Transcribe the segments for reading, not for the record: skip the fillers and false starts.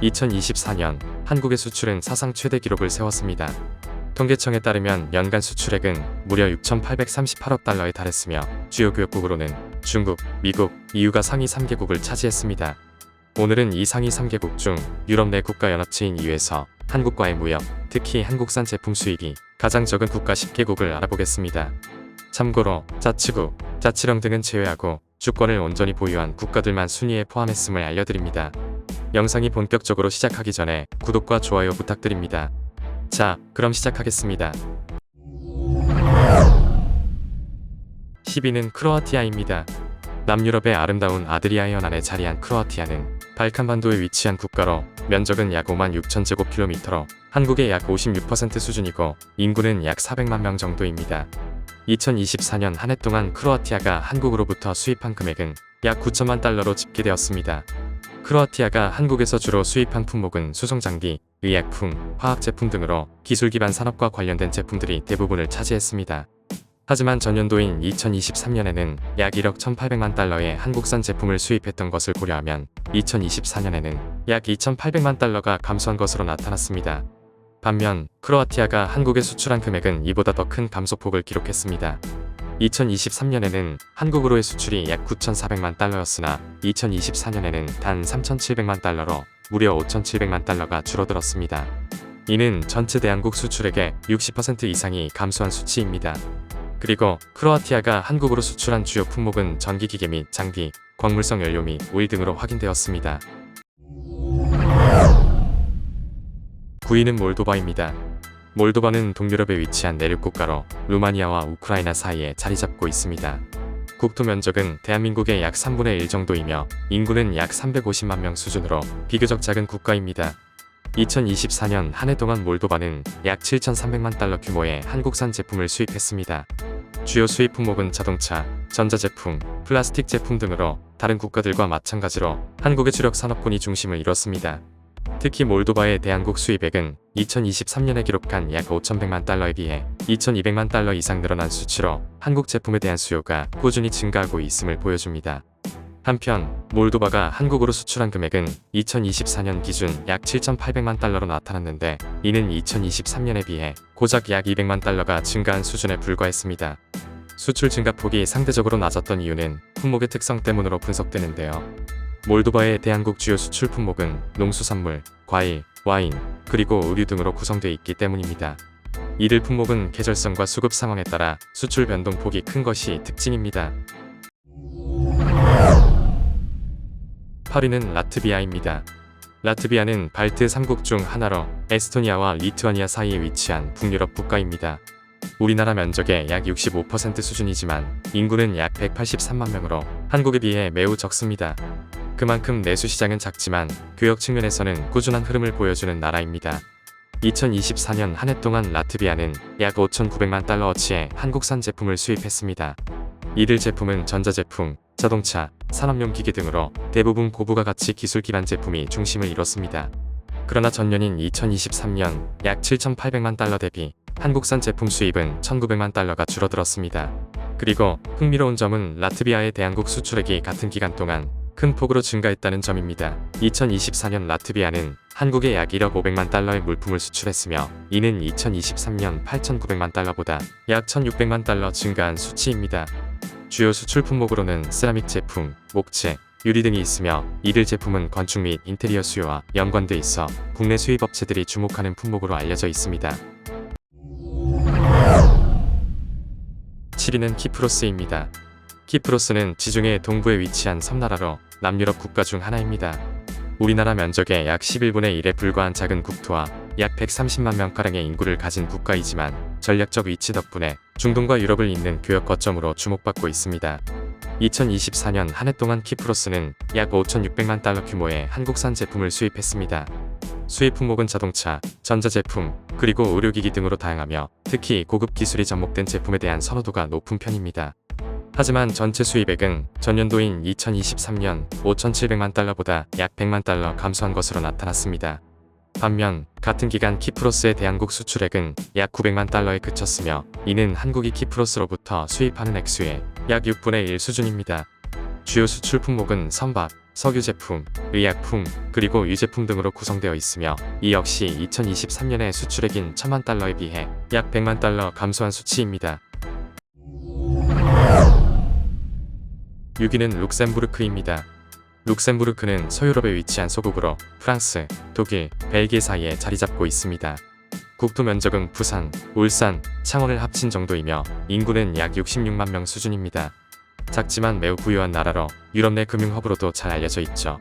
2024년 한국의 수출은 사상 최대 기록을 세웠습니다. 통계청에 따르면 연간 수출액은 무려 6,838억 달러에 달했으며 주요 교역국으로는 중국, 미국, EU가 상위 3개국을 차지했습니다. 오늘은 이 상위 3개국 중 유럽 내 국가연합체인 EU에서 한국과의 무역, 특히 한국산 제품 수입이 가장 적은 국가 10개국을 알아보겠습니다. 참고로 자치국, 자치령 등은 제외하고 주권을 온전히 보유한 국가들만 순위에 포함했음을 알려드립니다. 영상이 본격적으로 시작하기 전에 구독과 좋아요 부탁드립니다. 자, 그럼 시작하겠습니다. 10위는 크로아티아입니다. 남유럽의 아름다운 아드리아 해안안에 자리한 크로아티아는 발칸반도에 위치한 국가로 면적은 약 56,000제곱킬로미터로 한국의 약 56% 수준이고 인구는 약 400만 명 정도입니다. 2024년 한 해 동안 크로아티아가 한국으로부터 수입한 금액은 약 9천만 달러로 집계되었습니다. 크로아티아가 한국에서 주로 수입한 품목은 수송장비, 의약품, 화학제품 등으로 기술 기반 산업과 관련된 제품들이 대부분을 차지했습니다. 하지만 전년도인 2023년에는 약 1억 1,800만 달러의 한국산 제품을 수입했던 것을 고려하면 2024년에는 약 2,800만 달러가 감소한 것으로 나타났습니다. 반면 크로아티아가 한국에 수출한 금액은 이보다 더 큰 감소폭을 기록했습니다. 2023년에는 한국으로의 수출이 약 9,400만 달러였으나 2024년에는 단 3,700만 달러로 무려 5,700만 달러가 줄어들었습니다. 이는 전체 대한국 수출액의 60% 이상이 감소한 수치입니다. 그리고 크로아티아가 한국으로 수출한 주요 품목은 전기기계 및 장비, 광물성 연료 및 오일 등으로 확인되었습니다. 9위는 몰도바입니다. 몰도바는 동유럽에 위치한 내륙국가로 루마니아와 우크라이나 사이에 자리잡고 있습니다. 국토 면적은 대한민국의 약 3분의 1 정도이며 인구는 약 350만 명 수준으로 비교적 작은 국가입니다. 2024년 한 해 동안 몰도바는 약 7,300만 달러 규모의 한국산 제품을 수입했습니다. 주요 수입 품목은 자동차, 전자제품, 플라스틱 제품 등으로 다른 국가들과 마찬가지로 한국의 주력 산업군이 중심을 이뤘습니다. 특히 몰도바의 대한국 수입액은 2023년에 기록한 약 5,100만 달러에 비해 2,200만 달러 이상 늘어난 수치로 한국 제품에 대한 수요가 꾸준히 증가하고 있음을 보여줍니다. 한편 몰도바가 한국으로 수출한 금액은 2024년 기준 약 7,800만 달러로 나타났는데 이는 2023년에 비해 고작 약 200만 달러가 증가한 수준에 불과했습니다. 수출 증가폭이 상대적으로 낮았던 이유는 품목의 특성 때문으로 분석되는데요. 몰도바의 대한국 주요 수출 품목은 농수산물, 과일, 와인, 그리고 의류 등으로 구성되어 있기 때문입니다. 이들 품목은 계절성과 수급 상황에 따라 수출 변동폭이 큰 것이 특징입니다. 8위는 라트비아입니다. 라트비아는 발트 3국 중 하나로 에스토니아와 리투아니아 사이에 위치한 북유럽 국가입니다. 우리나라 면적의 약 65% 수준이지만 인구는 약 183만 명으로 한국에 비해 매우 적습니다. 그만큼 내수 시장은 작지만 교역 측면에서는 꾸준한 흐름을 보여주는 나라입니다. 2024년 한 해 동안 라트비아는 약 5,900만 달러어치의 한국산 제품을 수입했습니다. 이들 제품은 전자제품, 자동차, 산업용 기계 등으로 대부분 고부가 가치 기술 기반 제품이 중심을 이뤘습니다. 그러나 전년인 2023년 약 7,800만 달러 대비 한국산 제품 수입은 1,900만 달러가 줄어들었습니다. 그리고 흥미로운 점은 라트비아의 대한국 수출액이 같은 기간 동안 큰 폭으로 증가했다는 점입니다. 2024년 라트비아는 한국에 약 1억 500만 달러의 물품을 수출했으며 이는 2023년 8,900만 달러보다 약 1,600만 달러 증가한 수치입니다. 주요 수출 품목으로는 세라믹 제품, 목재, 유리 등이 있으며 이들 제품은 건축 및 인테리어 수요와 연관돼 있어 국내 수입 업체들이 주목하는 품목으로 알려져 있습니다. 7위는 키프로스입니다. 키프로스는 지중해 동부에 위치한 섬나라로 남유럽 국가 중 하나입니다. 우리나라 면적의 약 11분의 1에 불과한 작은 국토와 약 130만 명가량의 인구를 가진 국가이지만 전략적 위치 덕분에 중동과 유럽을 잇는 교역 거점으로 주목받고 있습니다. 2024년 한 해 동안 키프로스는 약 5,600만 달러 규모의 한국산 제품을 수입했습니다. 수입 품목은 자동차, 전자제품, 그리고 의료기기 등으로 다양하며 특히 고급 기술이 접목된 제품에 대한 선호도가 높은 편입니다. 하지만 전체 수입액은 전년도인 2023년 5,700만 달러보다 약 100만 달러 감소한 것으로 나타났습니다. 반면 같은 기간 키프로스의 대한국 수출액은 약 900만 달러에 그쳤으며 이는 한국이 키프로스로부터 수입하는 액수의 약 6분의 1 수준입니다. 주요 수출 품목은 선박, 석유 제품, 의약품, 그리고 유제품 등으로 구성되어 있으며 이 역시 2023년의 수출액인 1000만 달러에 비해 약 100만 달러 감소한 수치입니다. 6위는 룩셈부르크입니다. 룩셈부르크는 서유럽에 위치한 소국으로 프랑스, 독일, 벨기에 사이에 자리 잡고 있습니다. 국토 면적은 부산, 울산, 창원을 합친 정도이며 인구는 약 66만 명 수준입니다. 작지만 매우 부유한 나라로 유럽 내 금융허브로도 잘 알려져 있죠.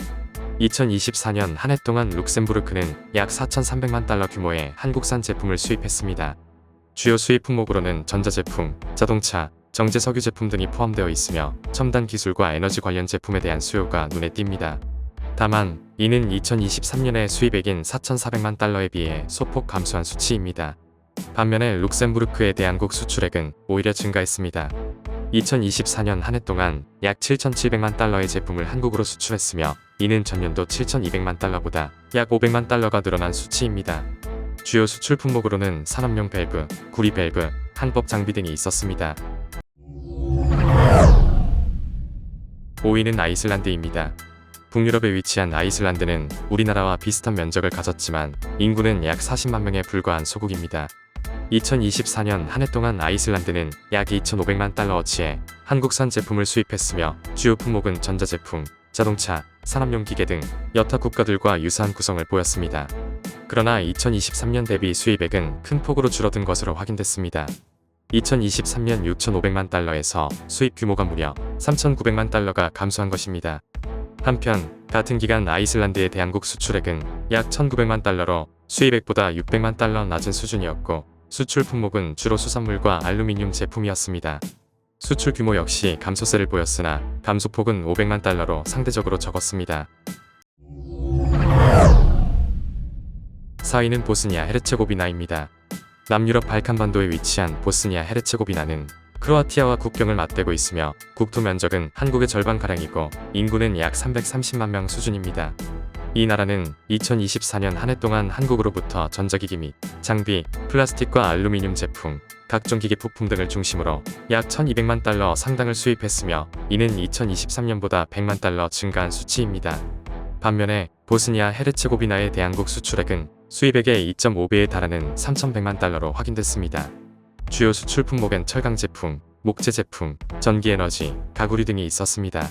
2024년 한 해 동안 룩셈부르크는 약 4,300만 달러 규모의 한국산 제품을 수입했습니다. 주요 수입 품목으로는 전자제품, 자동차, 정제 석유 제품 등이 포함되어 있으며 첨단 기술과 에너지 관련 제품에 대한 수요가 눈에 띕니다. 다만 이는 2023년의 수입액인 4,400만 달러에 비해 소폭 감소한 수치입니다. 반면에 룩셈부르크의 대한국 수출액은 오히려 증가했습니다. 2024년 한 해 동안 약 7,700만 달러의 제품을 한국으로 수출했으며 이는 전년도 7,200만 달러보다 약 500만 달러가 늘어난 수치입니다. 주요 수출 품목으로는 산업용 밸브, 구리 밸브, 항법 장비 등이 있었습니다. 5위는 아이슬란드입니다. 북유럽에 위치한 아이슬란드는 우리나라와 비슷한 면적을 가졌지만 인구는 약 40만 명에 불과한 소국입니다. 2024년 한 해 동안 아이슬란드는 약 2,500만 달러어치의 한국산 제품을 수입했으며 주요 품목은 전자제품, 자동차, 산업용 기계 등 여타 국가들과 유사한 구성을 보였습니다. 그러나 2023년 대비 수입액은 큰 폭으로 줄어든 것으로 확인됐습니다. 2023년 6,500만 달러에서 수입 규모가 무려 3,900만 달러가 감소한 것입니다. 한편 같은 기간 아이슬란드의 대한국 수출액은 약 1,900만 달러로 수입액보다 600만 달러 낮은 수준이었고 수출 품목은 주로 수산물과 알루미늄 제품이었습니다. 수출 규모 역시 감소세를 보였으나 감소폭은 500만 달러로 상대적으로 적었습니다. 4위는 보스니아 헤르체고비나입니다. 남유럽 발칸반도에 위치한 보스니아 헤르체고비나는 크로아티아와 국경을 맞대고 있으며 국토 면적은 한국의 절반가량이고 인구는 약 330만 명 수준입니다. 이 나라는 2024년 한 해 동안 한국으로부터 전자기기 및 장비, 플라스틱과 알루미늄 제품, 각종 기계 부품 등을 중심으로 약 1,200만 달러 상당을 수입했으며 이는 2023년보다 100만 달러 증가한 수치입니다. 반면에 보스니아 헤르체고비나의 대한국 수출액은 수입액의 2.5배에 달하는 3,100만 달러로 확인됐습니다. 주요 수출 품목엔 철강 제품, 목재 제품, 전기에너지, 가구류 등이 있었습니다.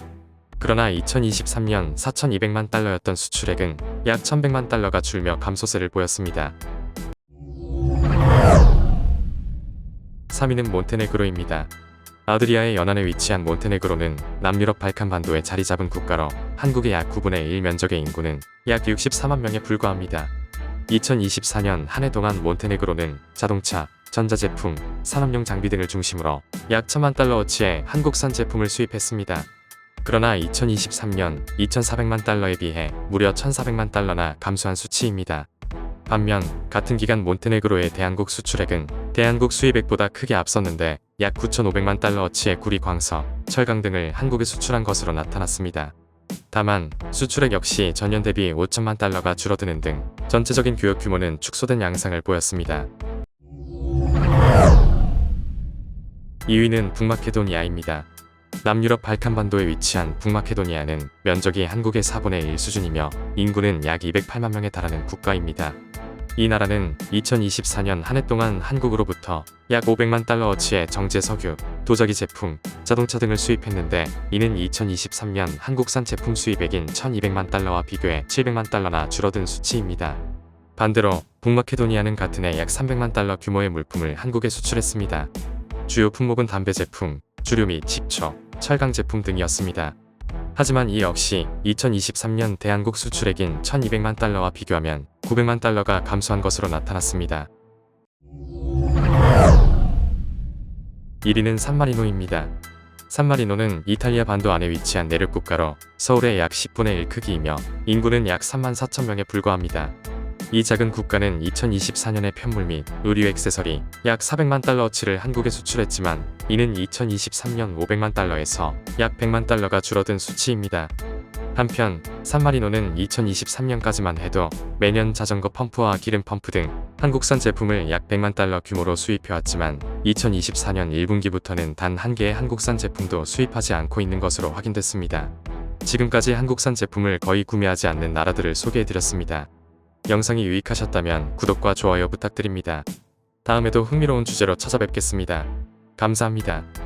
그러나 2023년 4,200만 달러였던 수출액은 약 1,100만 달러가 줄며 감소세를 보였습니다. 3위는 몬테네그로입니다. 아드리아의 연안에 위치한 몬테네그로는 남유럽 발칸반도에 자리 잡은 국가로 한국의 약 9분의 1 면적의 인구는 약 64만 명에 불과합니다. 2024년 한 해 동안 몬테네그로는 자동차, 전자제품, 산업용 장비 등을 중심으로 약 1,000만 달러어치의 한국산 제품을 수입했습니다. 그러나 2023년 2,400만 달러에 비해 무려 1,400만 달러나 감소한 수치입니다. 반면 같은 기간 몬테네그로의 대한국 수출액은 대한국 수입액보다 크게 앞섰는데 약 9,500만 달러어치의 구리 광석, 철강 등을 한국에 수출한 것으로 나타났습니다. 다만 수출액 역시 전년 대비 5천만 달러가 줄어드는 등 전체적인 교역 규모는 축소된 양상을 보였습니다. 2위는 북마케도니아입니다. 남유럽 발칸반도에 위치한 북마케도니아는 면적이 한국의 4분의 1 수준이며 인구는 약 208만 명에 달하는 국가입니다. 이 나라는 2024년 한 해 동안 한국으로부터 약 500만 달러어치의 정제 석유, 도자기 제품, 자동차 등을 수입했는데 이는 2023년 한국산 제품 수입액인 1,200만 달러와 비교해 700만 달러나 줄어든 수치입니다. 반대로 북마케도니아는 같은 해 약 300만 달러 규모의 물품을 한국에 수출했습니다. 주요 품목은 담배 제품, 주류 및 식초, 철강 제품 등이었습니다. 하지만 이 역시 2023년 대한국 수출액인 1,200만 달러와 비교하면 900만 달러가 감소한 것으로 나타났습니다. 1위는 산마리노입니다. 산마리노는 이탈리아 반도 안에 위치한 내륙 국가로 서울의 약 10분의 1 크기이며 인구는 약 3만 4천 명에 불과합니다. 이 작은 국가는 2024년에 편물 및 의류 액세서리 약 400만 달러어치를 한국에 수출했지만 이는 2023년 500만 달러에서 약 100만 달러가 줄어든 수치입니다. 한편 산마리노는 2023년까지만 해도 매년 자전거 펌프와 기름 펌프 등 한국산 제품을 약 100만 달러 규모로 수입해왔지만 2024년 1분기부터는 단 한 개의 한국산 제품도 수입하지 않고 있는 것으로 확인됐습니다. 지금까지 한국산 제품을 거의 구매하지 않는 나라들을 소개해드렸습니다. 영상이 유익하셨다면 구독과 좋아요 부탁드립니다. 다음에도 흥미로운 주제로 찾아뵙겠습니다. 감사합니다.